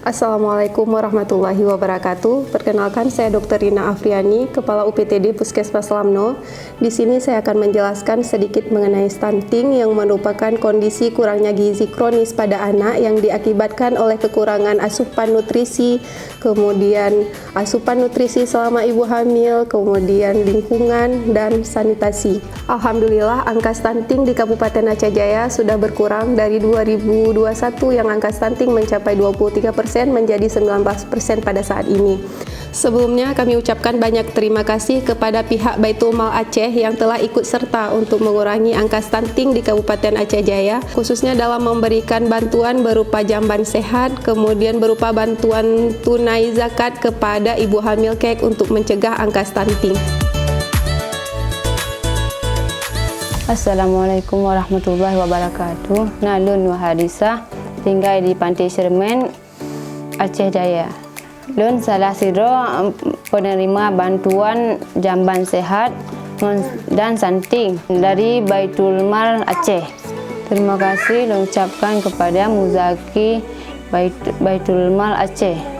Assalamualaikum warahmatullahi wabarakatuh. Perkenalkan, saya Dr. Rina Afriani, Kepala UPTD Puskesmas Lamno. Di sini saya akan menjelaskan sedikit mengenai stunting yang merupakan kondisi kurangnya gizi kronis pada anak yang diakibatkan oleh kekurangan asupan nutrisi, kemudian asupan nutrisi selama ibu hamil, kemudian lingkungan dan sanitasi. Alhamdulillah, angka stunting di Kabupaten Aceh Jaya sudah berkurang dari 2021 yang angka stunting mencapai 23% menjadi 19% pada saat ini. Sebelumnya kami ucapkan banyak terima kasih kepada pihak Baitul Mal Aceh yang telah ikut serta untuk mengurangi angka stunting di Kabupaten Aceh Jaya, khususnya dalam memberikan bantuan berupa jamban sehat, kemudian berupa bantuan tunai zakat kepada ibu hamil kek untuk mencegah angka stunting. Assalamualaikum warahmatullahi wabarakatuh. Nalun Wahadisa, tinggal di Pantai Sermen, Aceh Jaya. Lun salah siro penerima bantuan jamban sehat dan stunting dari Baitul Mal Aceh. Terima kasih ucapkan kepada Muzaki Baitul Mal Aceh.